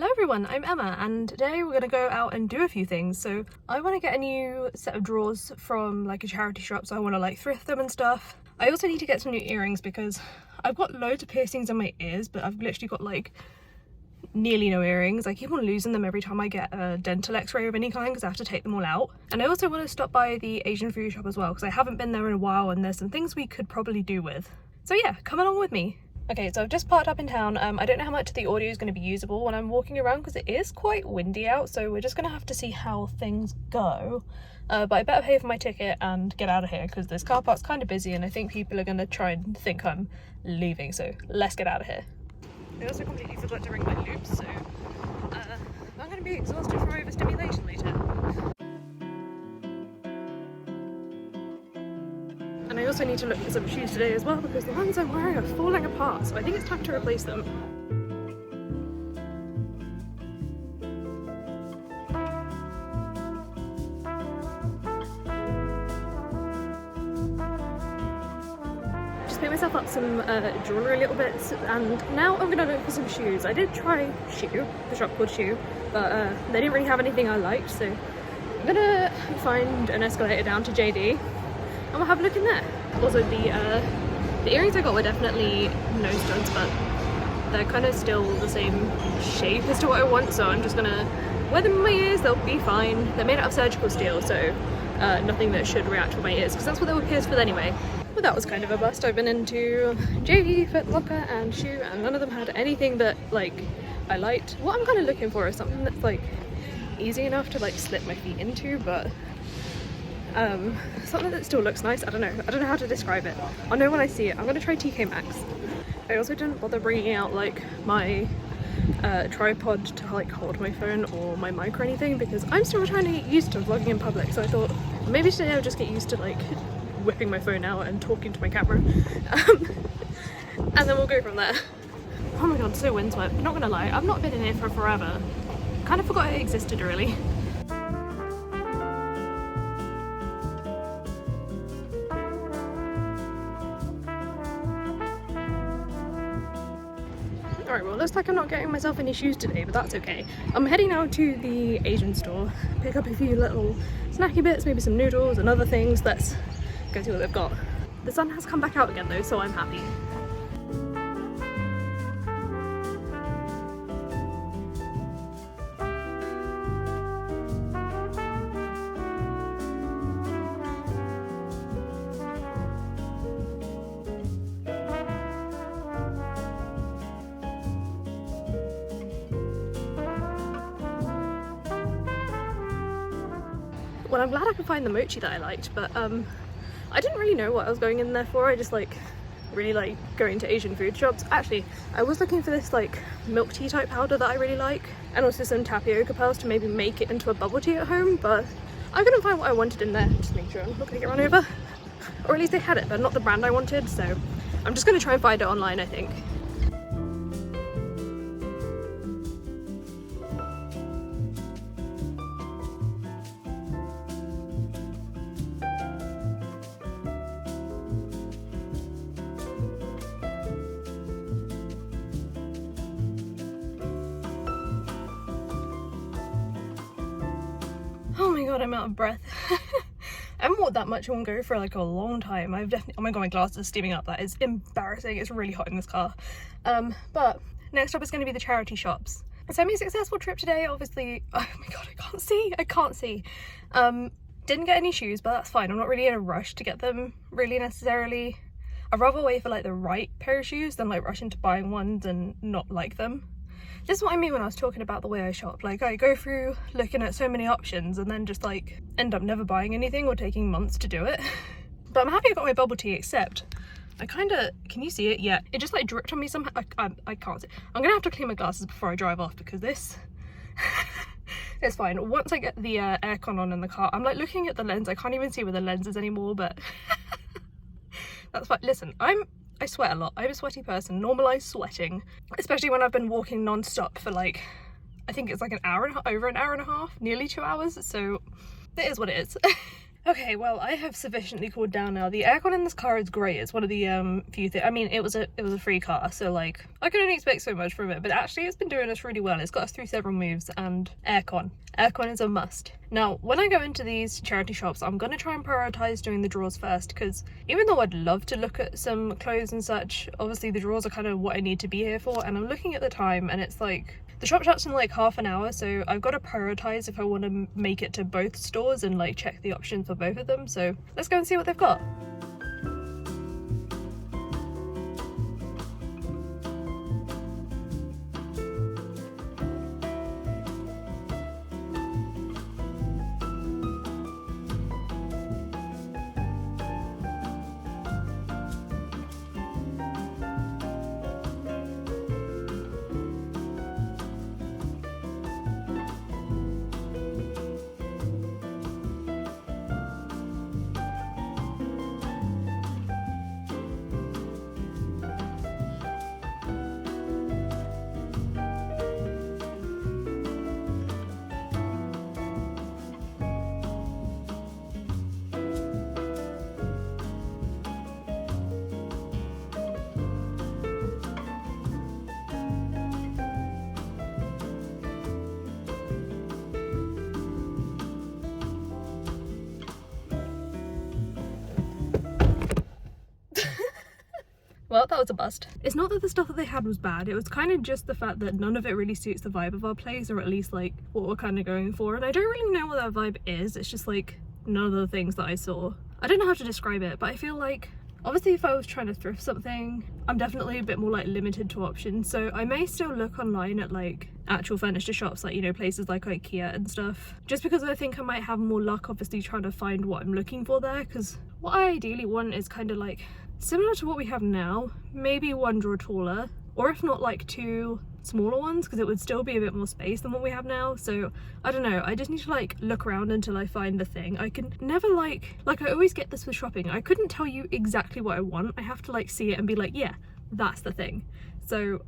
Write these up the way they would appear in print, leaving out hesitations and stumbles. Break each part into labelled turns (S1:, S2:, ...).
S1: Hello everyone, I'm Emma and today we're going to go out and do a few things. So I want to get a new set of drawers from like a charity shop, so I want to like thrift them and stuff. I also need to get some new earrings because I've got loads of piercings in my ears, but I've literally got like nearly no earrings. I keep on losing them every time I get a dental x-ray of any kind because I have to take them all out. And I also want to stop by the Asian food shop as well because I haven't been there in a while and there's some things we could probably do with. So yeah, come along with me. Okay, so I've just parked up in town. I don't know how much of the audio is going to be usable when I'm walking around because it is quite windy out, so we're just going to have to see how things go. But I better pay for my ticket and get out of here because this car park's kind of busy and I think people are going to try and think I'm leaving, so let's get out of here. I also completely forgot to ring my loops, so I'm going to be exhausted from overstimulation later. And I also need to look for some shoes today as well because the ones I'm wearing are falling apart, so I think it's time to replace them. Just picked myself up some jewellery a little bit and now I'm going to look for some shoes. I did try Shoe, the shop called Shoe, but they didn't really have anything I liked, so I'm going to find an escalator down to JD and we'll have a look in there. Also the earrings I got were definitely no studs, but they're kind of still the same shape as to what I want, so I'm just gonna wear them in my ears. They'll be fine. They're made out of surgical steel, so nothing that should react with my ears because that's what they were pierced with anyway. But that was kind of a bust. I've been into JD, Foot Locker and Shoe and none of them had anything that like I liked. What I'm kind of looking for is something that's like easy enough to like slip my feet into, but something that still looks nice. I don't know how to describe it. I'll know when I see it. I'm gonna try TK Maxx. I also didn't bother bringing out like my tripod to like hold my phone or my mic or anything because I'm still trying to get used to vlogging in public, so I thought maybe today I'll just get used to like whipping my phone out and talking to my camera and then we'll go from there. Oh my god, so windswept. Not gonna lie, I've not been in here for forever. Kind of forgot it existed really. Alright, well looks like I'm not getting myself any shoes today, but that's okay. I'm heading now to the Asian store, pick up a few little snacky bits, maybe some noodles and other things. Let's go see what they've got. The sun has come back out again though, so I'm happy. Well, I'm glad I could find the mochi that I liked, but I didn't really know what I was going in there for. I just like really like going to Asian food shops. Actually, I was looking for this like milk tea type powder that I really like, and also some tapioca pearls to maybe make it into a bubble tea at home, but I couldn't find what I wanted in there. Just make sure I'm not gonna get run over. Or at least they had it, but not the brand I wanted, so I'm just gonna try and find it online, I think. Oh my god, I'm out of breath. I haven't walked that much in one go for like a long time. I've definitely, oh my god, my glasses are steaming up. That is embarrassing. It's really hot in this car. But next up is going to be the charity shops. Semi-successful trip today, obviously. Oh my god, I can't see. Didn't get any shoes, but that's fine. I'm not really in a rush to get them really necessarily. I'd rather wait for like the right pair of shoes than like rush into buying ones and not like them. This is what I mean when I was talking about the way I shop. Like I go through looking at so many options and then just like end up never buying anything or taking months to do it. But I'm happy I got my bubble tea, except I kind of, can you see it? Yeah, it just like dripped on me somehow. I can't see. I'm gonna have to clean my glasses before I drive off because this it's fine. Once I get the aircon on in the car, I'm like looking at the lens. I can't even see where the lens is anymore, but that's fine. Listen, I sweat a lot. I'm a sweaty person. Normalize sweating, especially when I've been walking non-stop for like, I think it's like an hour and over an hour and a half, nearly 2 hours. So it is what it is. Okay, well, I have sufficiently cooled down now. The aircon in this car is great. It's one of the few things. I mean, it was a free car, so like I could only expect so much from it. But actually, it's been doing us really well. It's got us through several moves, and aircon is a must. Now, when I go into these charity shops, I'm gonna try and prioritize doing the drawers first, because even though I'd love to look at some clothes and such, obviously the drawers are kind of what I need to be here for. And I'm looking at the time, and it's like the shop shuts in like half an hour, so I've got to prioritize if I want to make it to both stores and like check the options for both of them. So let's go and see what they've got. Well, that was a bust. It's not that the stuff that they had was bad, it was kind of just the fact that none of it really suits the vibe of our place, or at least like what we're kind of going for. And I don't really know what that vibe is, it's just like none of the things that I saw. I don't know how to describe it, but I feel like obviously if I was trying to thrift something, I'm definitely a bit more like limited to options. So I may still look online at like actual furniture shops, like, you know, places like IKEA and stuff, just because I think I might have more luck obviously trying to find what I'm looking for there. Because what I ideally want is kind of like similar to what we have now, maybe one drawer taller, or if not like two smaller ones, because it would still be a bit more space than what we have now. So I don't know, I just need to like look around until I find the thing. I can never like I always get this with shopping, I couldn't tell you exactly what I want. I have to like see it and be like, yeah, that's the thing. So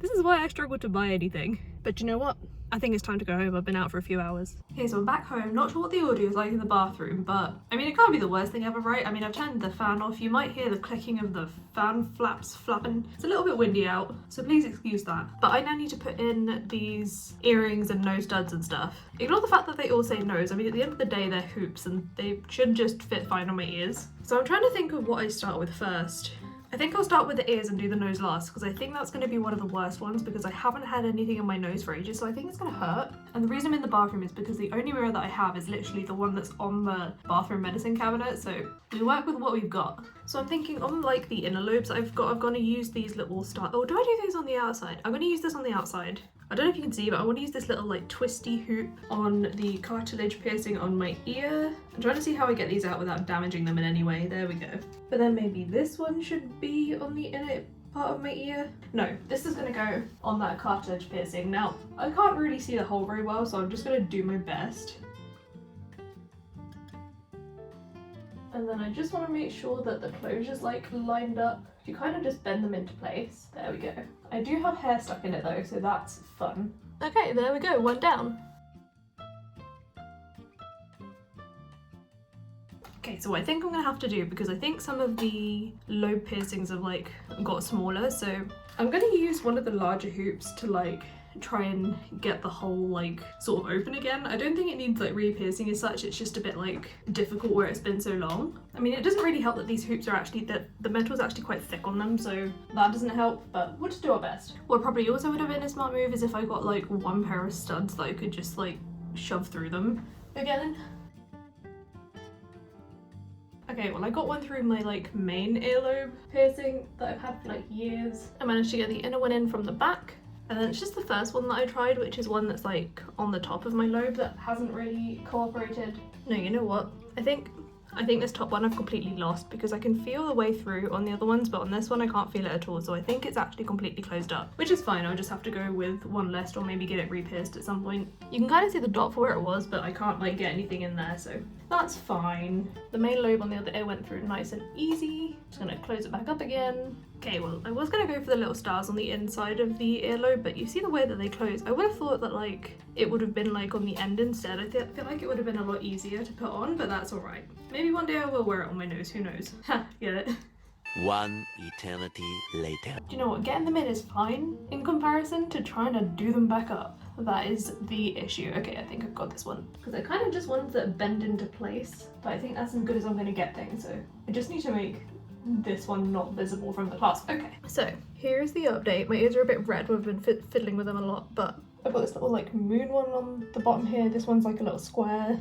S1: this is why I struggle to buy anything. But you know what? I think it's time to go home. I've been out for a few hours. Okay, so I'm back home. Not sure what the audio is like in the bathroom, but I mean, it can't be the worst thing ever, right? I mean, I've turned the fan off. You might hear the clicking of the fan flaps flapping. It's a little bit windy out, so please excuse that. But I now need to put in these earrings and nose studs and stuff. Ignore the fact that they all say nose. I mean, at the end of the day, they're hoops and they should just fit fine on my ears. So I'm trying to think of what I start with first. I think I'll start with the ears and do the nose last, because I think that's going to be one of the worst ones, because I haven't had anything in my nose for ages, so I think it's going to hurt. And the reason I'm in the bathroom is because the only mirror that I have is literally the one that's on the bathroom medicine cabinet, so we work with what we've got. So I'm thinking on like the inner lobes I'm going to use these little oh, do I do these on the outside? I'm going to use this on the outside. I don't know if you can see, but I want to use this little like twisty hoop on the cartilage piercing on my ear. I'm trying to see how I get these out without damaging them in any way. There we go. But then maybe this one should be on the inner part of my ear. No, this is going to go on that cartilage piercing. Now, I can't really see the hole very well, so I'm just going to do my best. And then I just want to make sure that the closure's like lined up. You kind of just bend them into place. There we go. I do have hair stuck in it though, so that's fun. Okay, there we go, one down. Okay, so what I think I'm gonna have to do, because I think some of the lobe piercings have like got smaller, so I'm gonna use one of the larger hoops to like try and get the hole like sort of open again. I don't think it needs like re-piercing as such, it's just a bit like difficult where it's been so long. I mean, it doesn't really help that these hoops are actually, the metal is actually quite thick on them, so that doesn't help, but we'll just do our best. What probably also would have been a smart move is if I got like one pair of studs that I could just like shove through them again. Okay, well I got one through my like main earlobe piercing that I've had for like years. I managed to get the inner one in from the back. And then it's just the first one that I tried, which is one that's like on the top of my lobe that hasn't really cooperated. No, you know what? I think this top one I've completely lost, because I can feel the way through on the other ones, but on this one I can't feel it at all. So I think it's actually completely closed up, which is fine. I'll just have to go with one less, or maybe get it re-pierced at some point. You can kind of see the dot for where it was, but I can't like get anything in there, so that's fine. The main lobe on the other ear went through nice and easy. Just gonna close it back up again. Okay, well, I was gonna go for the little stars on the inside of the earlobe, but you see the way that they close. I would have thought that like it would have been like on the end instead. I feel like it would have been a lot easier to put on, but that's all right. Maybe one day I will wear it on my nose, who knows? Ha, get it?
S2: One eternity later.
S1: Do you know what? Getting them in is fine in comparison to trying to do them back up. That is the issue. Okay, I think I've got this one. Because they're kind of just ones that bend into place, but I think that's as good as I'm gonna get things, so I just need to make this one not visible from the clasp. Okay, so here's the update. My ears are a bit red, we've been fiddling with them a lot, but I've got this little like moon one on the bottom here. This one's like a little square.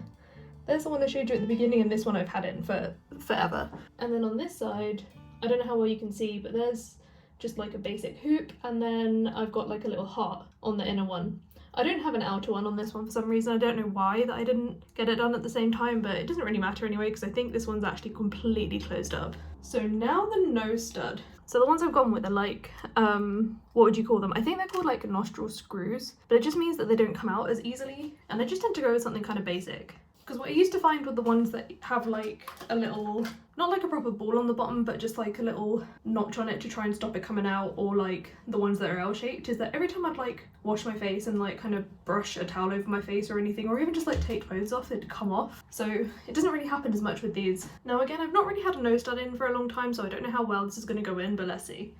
S1: There's the one I showed you at the beginning, and this one I've had in for forever. And then on this side, I don't know how well you can see, but there's just like a basic hoop, and then I've got like a little heart on the inner one. I don't have an outer one on this one for some reason. I don't know why that I didn't get it done at the same time, but it doesn't really matter anyway because I think this one's actually completely closed up. So now the nose stud. So the ones I've gone with are like, what would you call them? I think they're called like nostril screws, but it just means that they don't come out as easily. And I just tend to go with something kind of basic. Because what I used to find with the ones that have like a little, not like a proper ball on the bottom, but just like a little notch on it to try and stop it coming out, or like the ones that are L-shaped, is that every time I'd like wash my face and like kind of brush a towel over my face or anything, or even just like take clothes off, it'd come off. So it doesn't really happen as much with these. Now again, I've not really had a nose stud in for a long time, so I don't know how well this is going to go in, but let's see.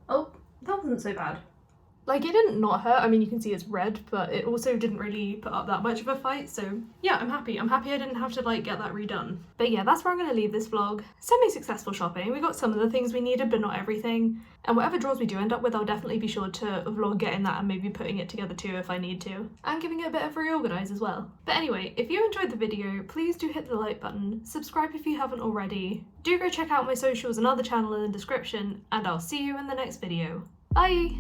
S1: Oh, that wasn't so bad. Like, it didn't not hurt. I mean, you can see it's red, but it also didn't really put up that much of a fight. So yeah, I'm happy. I'm happy I didn't have to like get that redone. But yeah, that's where I'm going to leave this vlog. Semi-successful shopping. We got some of the things we needed, but not everything. And whatever drawers we do end up with, I'll definitely be sure to vlog getting that and maybe putting it together too if I need to. And giving it a bit of reorganize as well. But anyway, if you enjoyed the video, please do hit the like button. Subscribe if you haven't already. Do go check out my socials and other channel in the description, and I'll see you in the next video. Bye!